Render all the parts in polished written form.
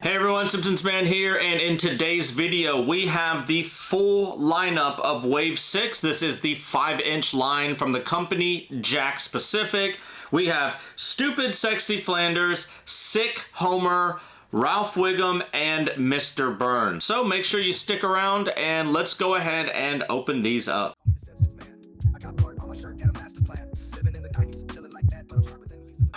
Hey everyone, Simpsons Man here, and in today's video we have the full lineup of Wave 6. This is the 5-inch line from the company JAKKS Pacific. We have Stupid Sexy Flanders, Sick Homer, Ralph Wiggum, and Mr. Burns. So make sure you stick around and let's go ahead and open these up.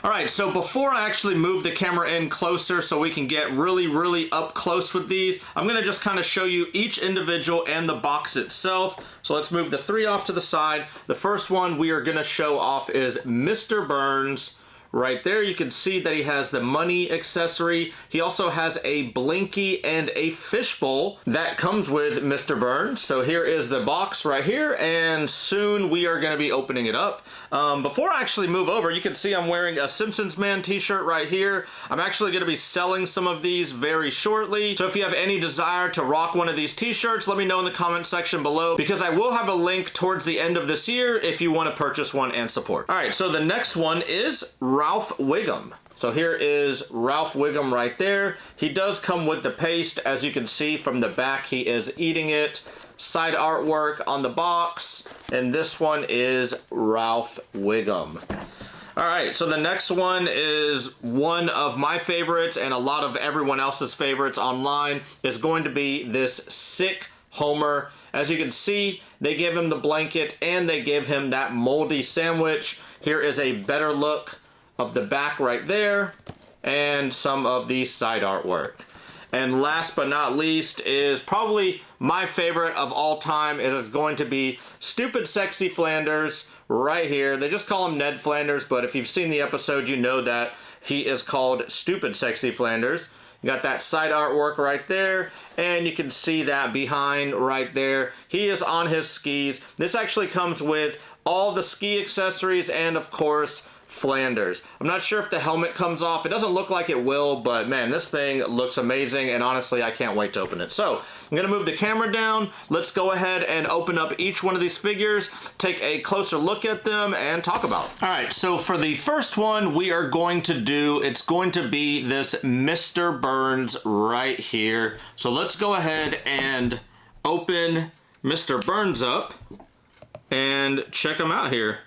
Alright, so before I actually move the camera in closer so we can get really up close with these, I'm going to just kind of show you each individual and the box itself. So let's move the three off to the side. The first one we are going to show off is Mr. Burns. Right there, you can see that he has the money accessory. He also has a Blinky and a fishbowl that comes with Mr. Burns. So here is the box right here, and soon we are going to be opening it up. Before I actually move over, you can see I'm wearing a Simpsons Man t-shirt right here. I'm actually going to be selling some of these very shortly. So if you have any desire to rock one of these t-shirts, let me know in the comment section below, because I will have a link towards the end of this year if you want to purchase one and support. All right, so the next one is Ralph Wiggum. So here is Ralph Wiggum right there. He does come with the paste. As you can see from the back, he is eating it. Side artwork on the box. And this one is Ralph Wiggum. All right, so the next one is one of my favorites and a lot of everyone else's favorites online. Is going to be this Sick Homer. As you can see, they give him the blanket and they give him that moldy sandwich. Here is a better look of the back right there and some of the side artwork. And last but not least is probably my favorite of all time. Is going to be Stupid Sexy Flanders right here. They just call him Ned Flanders, but if you've seen the episode, you know that he is called Stupid Sexy Flanders. You got that side artwork right there, and you can see that behind right there. He is on his skis. This actually comes with all the ski accessories and, of course, Flanders. I'm not sure if the helmet comes off. It doesn't look like it will, but man, this thing looks amazing, and honestly, I can't wait to open it. So I'm gonna move the camera down. Let's go ahead and open up each one of these figures, take a closer look at them, and talk about it. All right, so for the first one we are going to do, it's going to be this Mr. Burns right here. So let's go ahead and open Mr. Burns up and check him out here.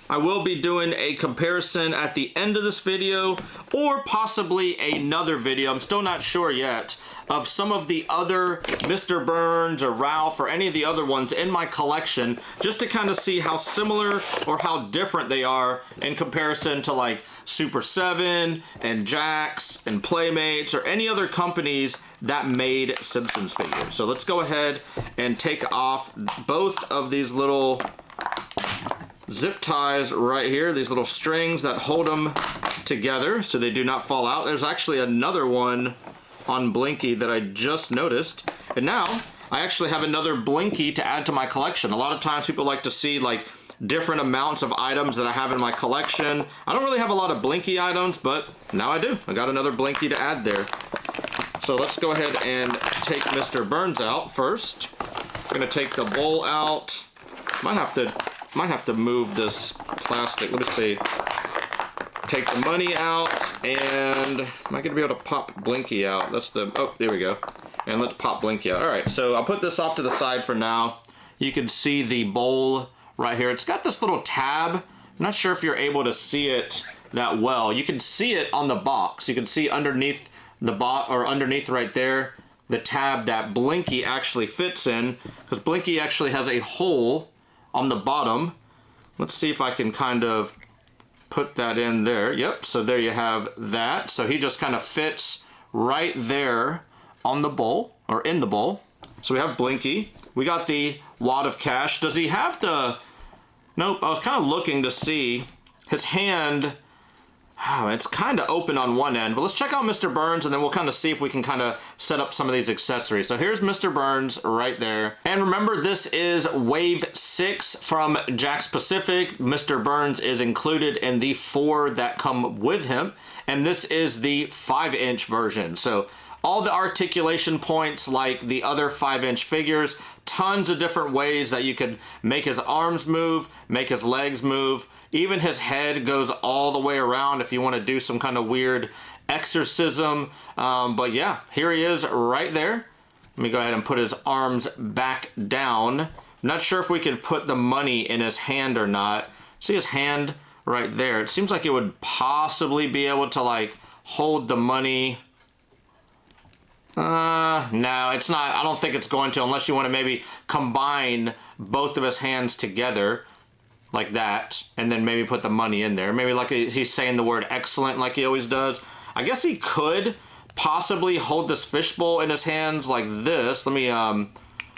I will be doing a comparison at the end of this video, or possibly another video, I'm still not sure yet, of some of the other Mr. Burns or Ralph or any of the other ones in my collection, just to kind of see how similar or how different they are in comparison to like Super 7 and JAKKS and Playmates or any other companies that made Simpsons figures. So let's go ahead and take off both of these little zip ties right here, these little strings that hold them together so they do not fall out. There's actually another one on Blinky that I just noticed, and now I actually have another Blinky to add to my collection. A lot of times people like to see like different amounts of items that I have in my collection. I don't really have a lot of Blinky items, but now I do. I got another Blinky to add there. So let's go ahead and take Mr. Burns out first. I'm gonna take the bowl out. Might have to move this plastic. Let me see. Take the money out, and am I gonna be able to pop Blinky out? That's the, oh, there we go. And let's pop Blinky out. All right, so I'll put this off to the side for now. You can see the bowl right here. It's got this little tab. I'm not sure if you're able to see it that well. You can see it on the box. You can see underneath the box, or underneath right there, the tab that Blinky actually fits in, because Blinky actually has a hole on the bottom. Let's see if I can kind of put that in there. Yep, so there you have that. So he just kind of fits right there on the bowl, or in the bowl. So we have Blinky. We got the wad of cash. Does he have the, nope, I was kind of looking to see his hand. Oh, it's kind of open on one end, but let's check out Mr. Burns and then we'll kind of see if we can kind of set up some of these accessories. So here's Mr. Burns right there. And remember, this is Wave 6 from JAKKS Pacific. Mr. Burns is included in the 4 that come with him. And this is the 5-inch version. So all the articulation points like the other 5-inch figures, tons of different ways that you could make his arms move, make his legs move. Even his head goes all the way around if you want to do some kind of weird exorcism. But yeah, here he is right there. Let me go ahead and put his arms back down. I'm not sure if we could put the money in his hand or not. See his hand right there? It seems like it would possibly be able to like hold the money. No, it's not. I don't think it's going to, unless you want to maybe combine both of his hands together like that, and then maybe put the money in there. Maybe like he's saying the word excellent like he always does. I guess he could possibly hold this fishbowl in his hands like this. Let me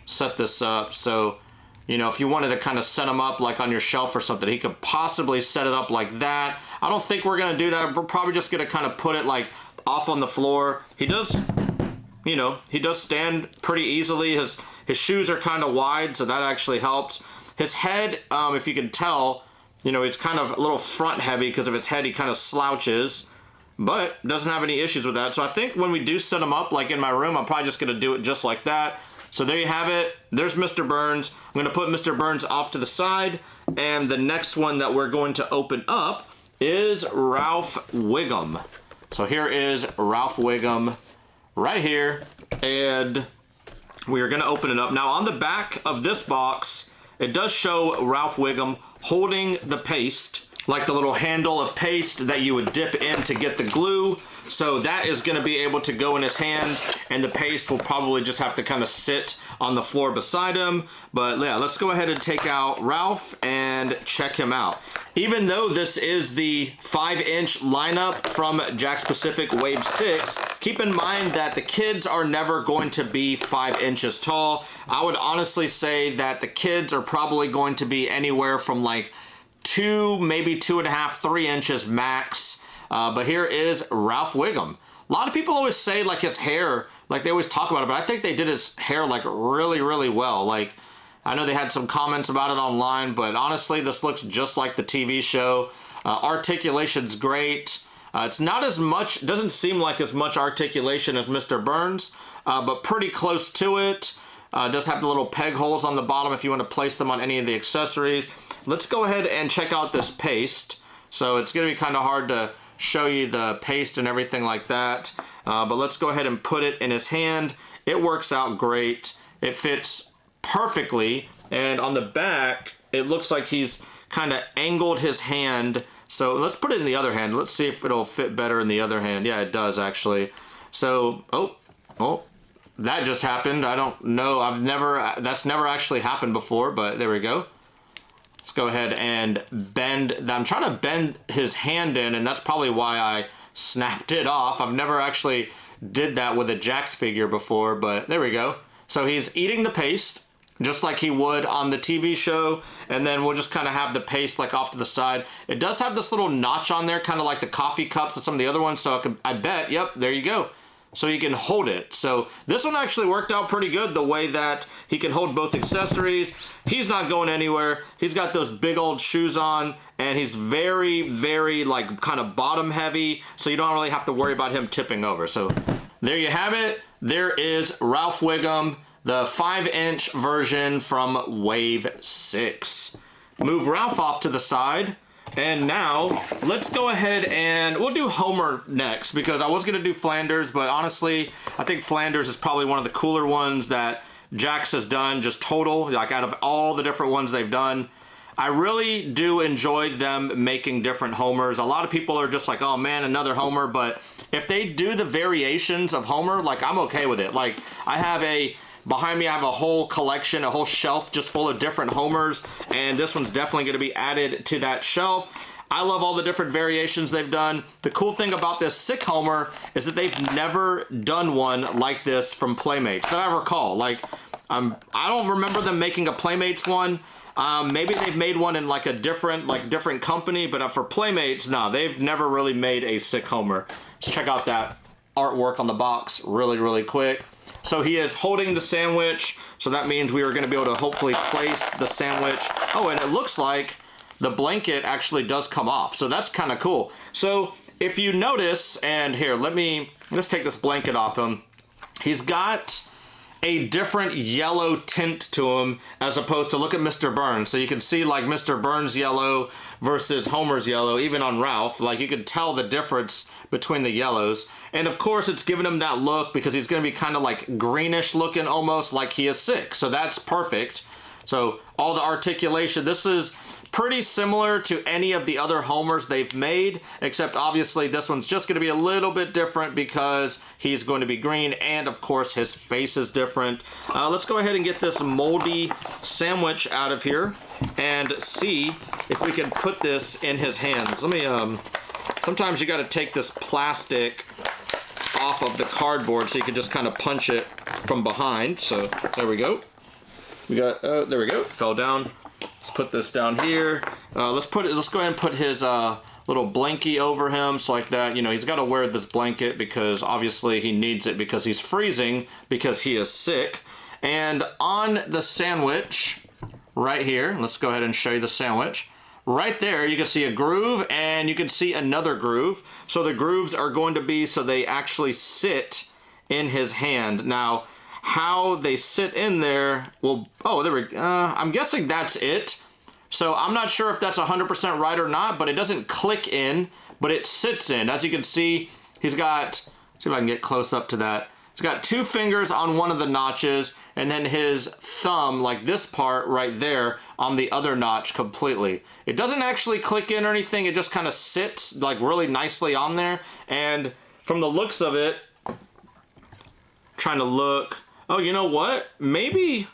set this up so, you know, if you wanted to kind of set him up like on your shelf or something, he could possibly set it up like that. I don't think we're going to do that. We're probably just going to kind of put it like off on the floor. He does, you know, he does stand pretty easily. His shoes are kind of wide, so that actually helps. His head, if you can tell, you know, he's kind of a little front heavy because of his head. He kind of slouches, but doesn't have any issues with that. So I think when we do set him up, like in my room, I'm probably just going to do it just like that. So there you have it. There's Mr. Burns. I'm going to put Mr. Burns off to the side. And the next one that we're going to open up is Ralph Wiggum. So here is Ralph Wiggum right here. And we are going to open it up. Now on the back of this box, it does show Ralph Wiggum holding the paste, like the little handle of paste that you would dip in to get the glue. So that is going to be able to go in his hand, and the paste will probably just have to kind of sit on the floor beside him. But yeah, let's go ahead and take out Ralph and check him out. Even though this is the 5-inch lineup from JAKKS Pacific Wave 6, keep in mind that the kids are never going to be 5 inches tall. I would honestly say that the kids are probably going to be anywhere from like 2, maybe 2.5, 3 inches max. But here is Ralph Wiggum. A lot of people always say like his hair, like they always talk about it, but I think they did his hair like really, really well. Like I know they had some comments about it online, but honestly, this looks just like the TV show. Articulation's great. It's not as much, doesn't seem like as much articulation as Mr. Burns, but pretty close to it. Does have the little peg holes on the bottom if you want to place them on any of the accessories. Let's go ahead and check out this paste. So it's going to be kind of hard to show you the paste and everything like that. But let's go ahead and put it in his hand. It works out great. It fits perfectly. And on the back, it looks like he's kind of angled his hand. So let's put it in the other hand. Let's see if it'll fit better in the other hand. Yeah, it does actually. So, oh, that just happened. I don't know. That's never actually happened before, but there we go. Let's go ahead and bend. I'm trying to bend his hand in, and that's probably why I snapped it off. I've never actually did that with a JAKKS figure before, but there we go. So he's eating the paste, just like he would on the TV show, and then we'll just kind of have the paste like off to the side. It does have this little notch on there, kind of like the coffee cups and some of the other ones, so I bet, yep, there you go. So you can hold it. So this one actually worked out pretty good, the way that he can hold both accessories. He's not going anywhere. He's got those big old shoes on, and he's very, very like kind of bottom heavy, so you don't really have to worry about him tipping over. So there you have it. There is Ralph Wiggum, the 5-inch version from Wave 6. Move Ralph off to the side. And now, let's go ahead and we'll do Homer next, because I was going to do Flanders, but honestly, I think Flanders is probably one of the cooler ones that JAKKS has done, just total, like out of all the different ones they've done. I really do enjoy them making different Homers. A lot of people are just like, oh man, another Homer, but if they do the variations of Homer, like I'm okay with it. Like behind me, I have a whole collection, a whole shelf just full of different Homers, and this one's definitely going to be added to that shelf. I love all the different variations they've done. The cool thing about this Sick Homer is that they've never done one like this from Playmates that I recall. Like, I don't remember them making a Playmates one. Maybe they've made one in like a different company, but for Playmates, no, they've never really made a Sick Homer. Let's check out that artwork on the box really, really quick. So he is holding the sandwich, so that means we are going to be able to hopefully place the sandwich. Oh, and it looks like the blanket actually does come off, so that's kind of cool. So if you notice, and here, let's take this blanket off him. He's got a different yellow tint to him as opposed to, look at Mr. Burns. So you can see like Mr. Burns yellow versus Homer's yellow, even on Ralph. Like you could tell the difference between the yellows. And of course it's giving him that look because he's going to be kind of like greenish looking, almost like he is sick. So that's perfect. So all the articulation, this is pretty similar to any of the other Homers they've made, except obviously this one's just going to be a little bit different because he's going to be green, and of course his face is different. Let's go ahead and get this moldy sandwich out of here and see if we can put this in his hands. Let me, sometimes you got to take this plastic off of the cardboard so you can just kind of punch it from behind. So there we go. We got, there we go, fell down. Let's put this down here. Let's go ahead and put his little blankie over him, so like that. You know, he's got to wear this blanket because obviously he needs it because he's freezing because he is sick. And on the sandwich right here, let's go ahead and show you the sandwich. Right there, you can see a groove and you can see another groove. So the grooves are going to be so they actually sit in his hand. Now, how they sit in there, well, oh, there we go. I'm guessing that's it. So I'm not sure if that's 100% right or not, but it doesn't click in, but it sits in. As you can see, he's got, let's see if I can get close up to that. He's got 2 fingers on one of the notches, and then his thumb, like this part right there, on the other notch completely. It doesn't actually click in or anything. It just kind of sits like really nicely on there. And from the looks of it, trying to look, oh, you know what? Maybe,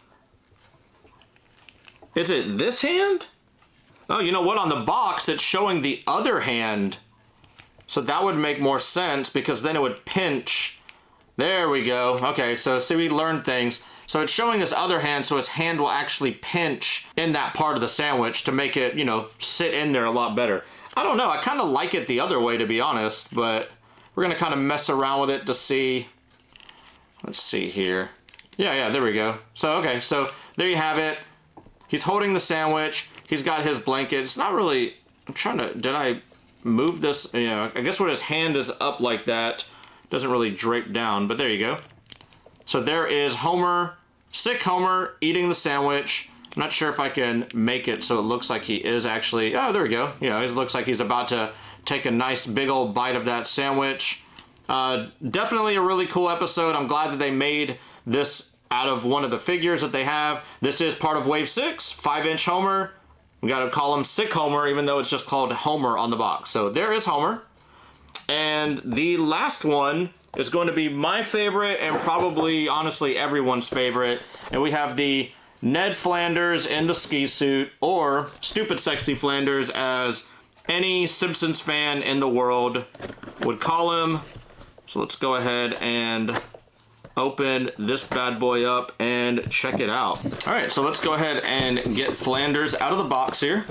is it this hand? Oh, you know what? On the box, it's showing the other hand. So that would make more sense because then it would pinch. There we go. Okay, so see, we learned things. So it's showing his other hand, so his hand will actually pinch in that part of the sandwich to make it, you know, sit in there a lot better. I don't know. I kind of like it the other way, to be honest, but we're going to kind of mess around with it to see. Let's see here. Yeah, there we go. So, okay, so there you have it. He's holding the sandwich. He's got his blanket. It's not really, I'm trying to, did I move this? You know, I guess when his hand is up like that, doesn't really drape down, but there you go. So there is Homer, sick Homer, eating the sandwich. I'm not sure if I can make it so it looks like he is actually, oh, there we go. You know, it looks like he's about to take a nice big old bite of that sandwich. Definitely a really cool episode. I'm glad that they made this out of one of the figures that they have. This is part of Wave 6, 5-inch Homer. We gotta call him Sick Homer, even though it's just called Homer on the box. So there is Homer. And the last one is going to be my favorite and probably, honestly, everyone's favorite. And we have the Ned Flanders in the ski suit, or Stupid Sexy Flanders, as any Simpsons fan in the world would call him. So let's go ahead and open this bad boy up and check it out. All right, so let's go ahead and get Flanders out of the box here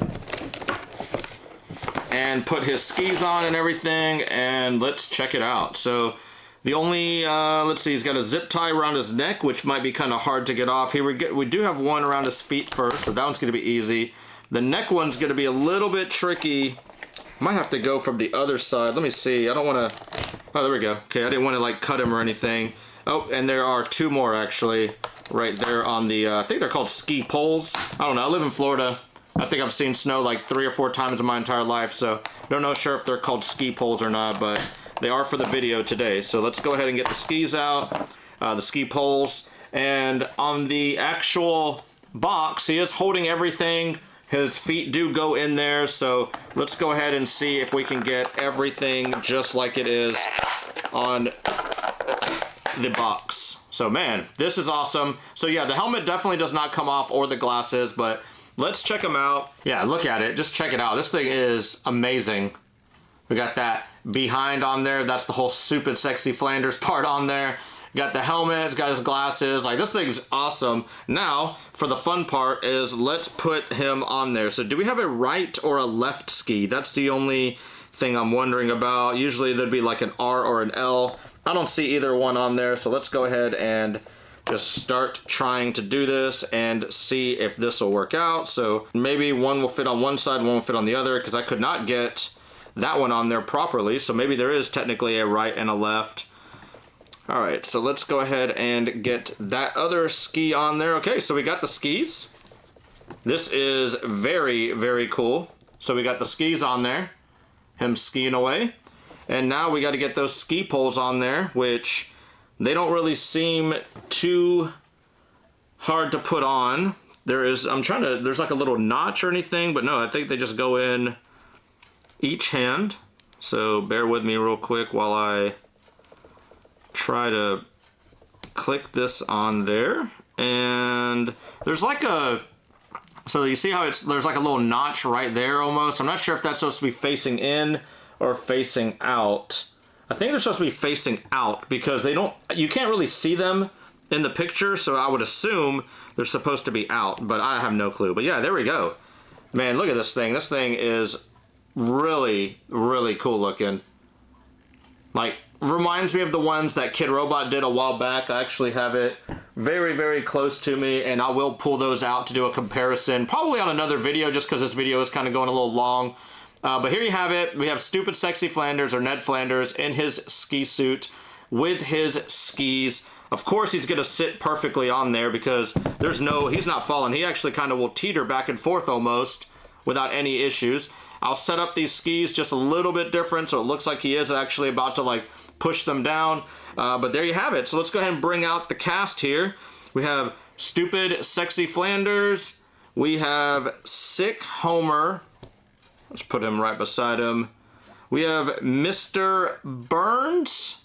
and put his skis on and everything, and let's check it out. So the only, let's see, he's got a zip tie around his neck, which might be kind of hard to get off. Here we do have one around his feet first, so that one's gonna be easy. The neck one's gonna be a little bit tricky. Might have to go from the other side. Let me see, I don't wanna, oh, there we go. Okay, I didn't wanna like cut him or anything. Oh, and there are 2 more actually, right there on the, I think they're called ski poles. I don't know, I live in Florida. I think I've seen snow like 3 or 4 times in my entire life, so don't know sure if they're called ski poles or not, but they are for the video today. So let's go ahead and get the skis out, the ski poles, and on the actual box, he is holding everything. His feet do go in there, so let's go ahead and see if we can get everything just like it is on the box. So man, this is awesome. So yeah, the helmet definitely does not come off, or the glasses, but let's check them out. Yeah, look at it. Just check it out. This thing is amazing. We got that behind on there. That's the whole Stupid Sexy Flanders part on there. Got the helmet, it's got his glasses. Like, this thing's awesome. Now, for the fun part is let's put him on there. So do we have a right or a left ski? That's the only thing I'm wondering about. Usually there'd be like an R or an L. I don't see either one on there. So let's go ahead and just start trying to do this and see if this will work out. So maybe one will fit on one side, one will fit on the other, because I could not get that one on there properly. So maybe there is technically a right and a left. All right, so let's go ahead and get that other ski on there. Okay, so we got the skis. This is very, very cool. So we got the skis on there, him skiing away. And now we got to get those ski poles on there, which they don't really seem too hard to put on. There's like a little notch or anything, but no, I think they just go in each hand. So bear with me real quick while I try to click this on there. And there's like so you see how there's like a little notch right there almost. I'm not sure if that's supposed to be facing in or facing out. I think they're supposed to be facing out because you can't really see them in the picture, so I would assume they're supposed to be out, but I have no clue. But yeah, there we go. Man, look at this thing. This thing is really, really cool looking. Like, reminds me of the ones that Kid Robot did a while back. I actually have it very, very close to me, and I will pull those out to do a comparison, probably on another video, just because this video is kind of going a little long. But here you have it. We have Stupid Sexy Flanders, or Ned Flanders, in his ski suit with his skis. Of course, he's going to sit perfectly on there because he's not falling. He actually kind of will teeter back and forth almost without any issues. I'll set up these skis just a little bit different, so it looks like he is actually about to like push them down. But there you have it. So let's go ahead and bring out the cast here. We have Stupid Sexy Flanders. We have Sick Homer. Let's put him right beside him. We have Mr. Burns.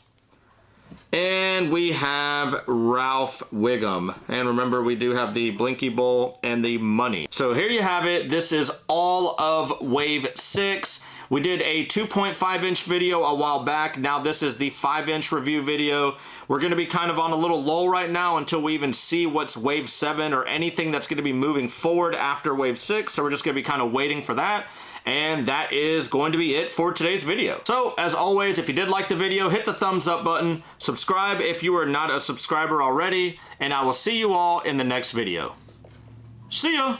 And we have Ralph Wiggum. And remember, we do have the Blinky Bowl and the money. So here you have it. This is all of Wave 6. We did a 2.5-inch video a while back. Now this is the 5-inch review video. We're going to be kind of on a little lull right now until we even see what's Wave 7 or anything that's going to be moving forward after Wave 6. So we're just going to be kind of waiting for that. And that is going to be it for today's video. So, as always, if you did like the video, hit the thumbs up button, subscribe if you are not a subscriber already, and I will see you all in the next video. See ya!